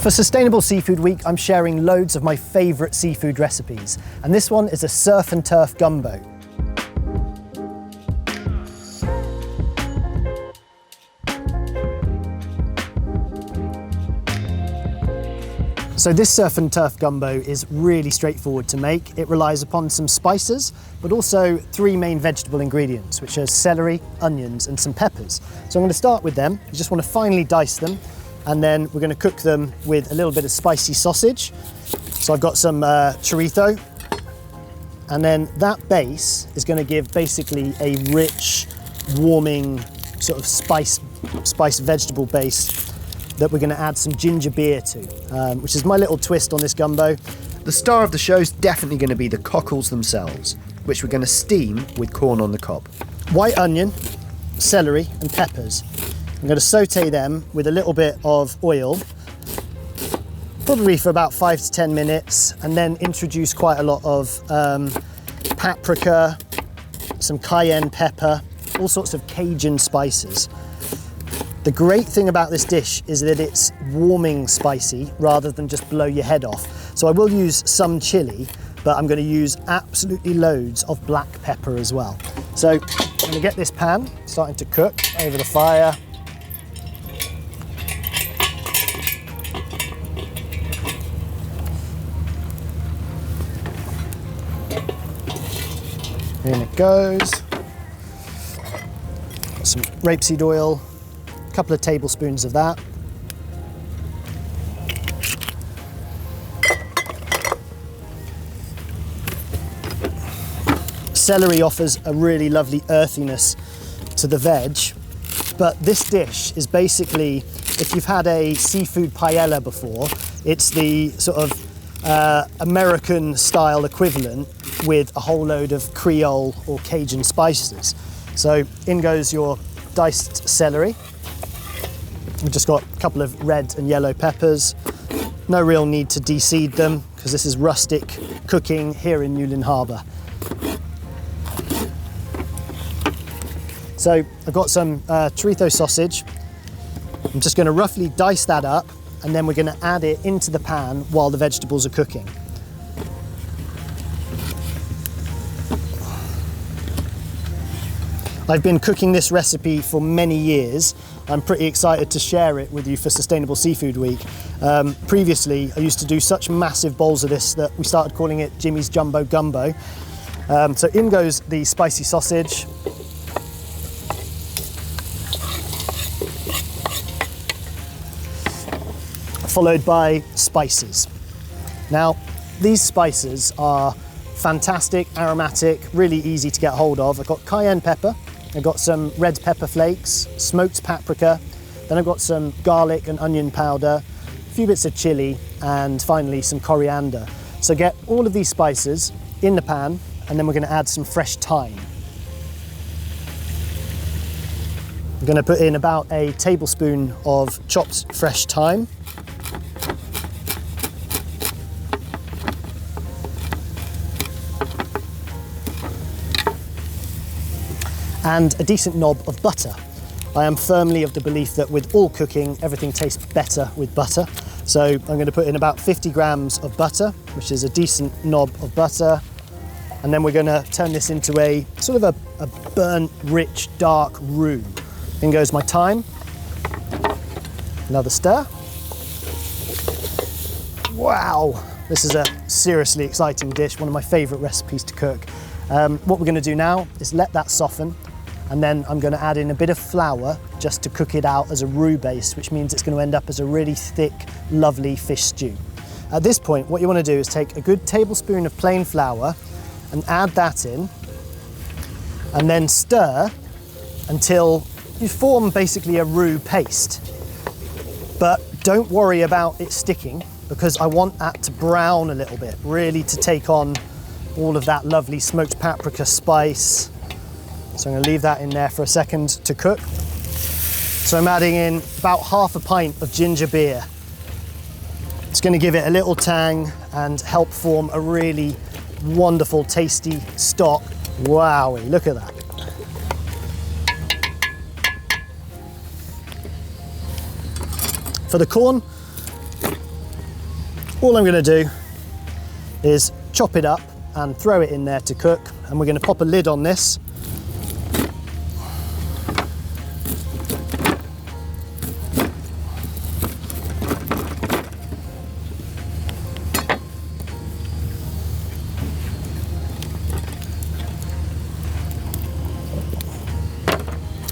For Sustainable Seafood Week, I'm sharing loads of my favourite seafood recipes, and this one is a surf and turf gumbo. So this surf and turf gumbo is really straightforward to make. It relies upon some spices, but also 3 main vegetable ingredients, which are celery, onions, and some peppers. So I'm going to start with them. You just want to finely dice them, and then we're going to cook them with a little bit of spicy sausage. So I've got some chorizo, and then that base is going to give basically a rich, warming sort of spice vegetable base that we're going to add some ginger beer to, which is my little twist on this gumbo. The star of the show is definitely going to be the cockles themselves, which we're going to steam with corn on the cob. White onion, celery and peppers. I'm going to saute them with a little bit of oil, probably for about 5 to 10 minutes, and then introduce quite a lot of paprika, some cayenne pepper, all sorts of Cajun spices. The great thing about this dish is that it's warming spicy rather than just blow your head off. So I will use some chili, but I'm going to use absolutely loads of black pepper as well. So I'm going to get this pan starting to cook over the fire. In it goes. Got some rapeseed oil. Couple of tablespoons of that. Celery offers a really lovely earthiness to the veg, but this dish is basically, if you've had a seafood paella before, it's the sort of American style equivalent with a whole load of Creole or Cajun spices. So in goes your diced celery. We've just got a couple of red and yellow peppers. No real need to de-seed them because this is rustic cooking here in Newlyn Harbour. So I've got some chorizo sausage. I'm just going to roughly dice that up, and then we're going to add it into the pan while the vegetables are cooking. I've been cooking this recipe for many years. I'm pretty excited to share it with you for Sustainable Seafood Week. Previously, I used to do such massive bowls of this that we started calling it Jimmy's Jumbo Gumbo. So in goes the spicy sausage. Followed by spices. Now, these spices are fantastic, aromatic, really easy to get hold of. I've got cayenne pepper. I've got some red pepper flakes, smoked paprika, then I've got some garlic and onion powder, a few bits of chili, and finally some coriander. So get all of these spices in the pan, and then we're going to add some fresh thyme. I'm going to put in about a tablespoon of chopped fresh thyme. And a decent knob of butter. I am firmly of the belief that with all cooking, everything tastes better with butter. So I'm going to put in about 50 grams of butter, which is a decent knob of butter. And then we're going to turn this into a sort of a burnt, rich, dark roux. In goes my thyme. Another stir. Wow, this is a seriously exciting dish, one of my favorite recipes to cook. What we're going to do now is let that soften, and then I'm going to add in a bit of flour just to cook it out as a roux base, which means it's going to end up as a really thick, lovely fish stew. At this point, what you want to do is take a good tablespoon of plain flour and add that in, and then stir until you form basically a roux paste. But don't worry about it sticking, because I want that to brown a little bit, really to take on all of that lovely smoked paprika spice. So I'm going to leave that in there for a second to cook. So I'm adding in about half a pint of ginger beer. It's going to give it a little tang and help form a really wonderful, tasty stock. Wowie, look at that. For the corn, All I'm going to do is chop it up and throw it in there to cook, and we're going to pop a lid on this.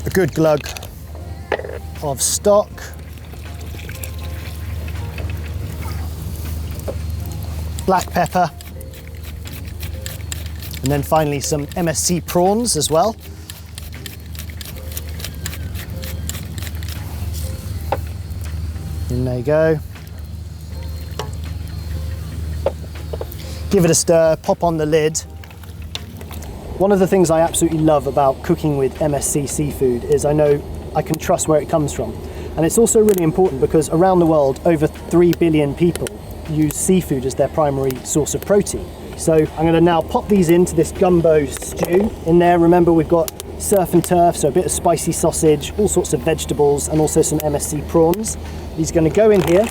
A good glug of stock. Black pepper, and then finally some MSC prawns as well. In they go. Give it a stir, pop on the lid. One of the things I absolutely love about cooking with MSC seafood is I know I can trust where it comes from. And it's also really important because around the world, over 3 billion people use seafood as their primary source of protein. So I'm going to now pop these into this gumbo stew. In there, remember, we've got surf and turf, so a bit of spicy sausage, all sorts of vegetables, and also some MSC prawns. These are going to go in here,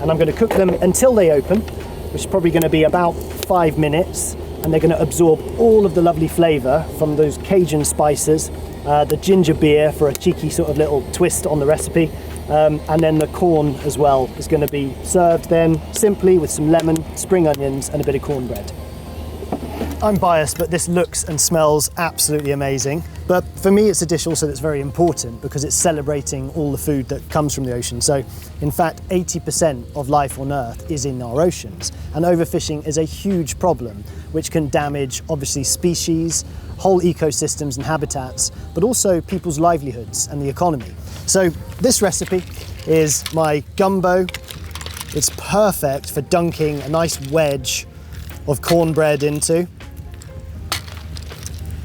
and I'm going to cook them until they open, which is probably going to be about 5 minutes, and they're going to absorb all of the lovely flavour from those Cajun spices, the ginger beer for a cheeky sort of little twist on the recipe, and then the corn as well is going to be served then simply with some lemon, spring onions, and a bit of cornbread. I'm biased, but this looks and smells absolutely amazing. But for me, it's a dish also that's very important because it's celebrating all the food that comes from the ocean. So in fact, 80% of life on Earth is in our oceans, and overfishing is a huge problem, which can damage obviously species, whole ecosystems and habitats, but also people's livelihoods and the economy. So this recipe is my gumbo. It's perfect for dunking a nice wedge of cornbread into.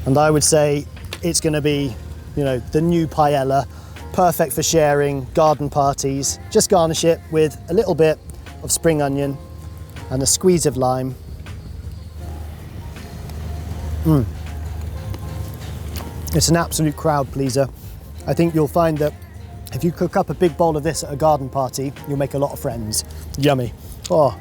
And I would say it's going to be, you know, the new paella, perfect for sharing, garden parties. Just garnish it with a little bit of spring onion and a squeeze of lime. It's an absolute crowd pleaser. I think you'll find that if you cook up a big bowl of this at a garden party, you'll make a lot of friends. Yummy. Oh.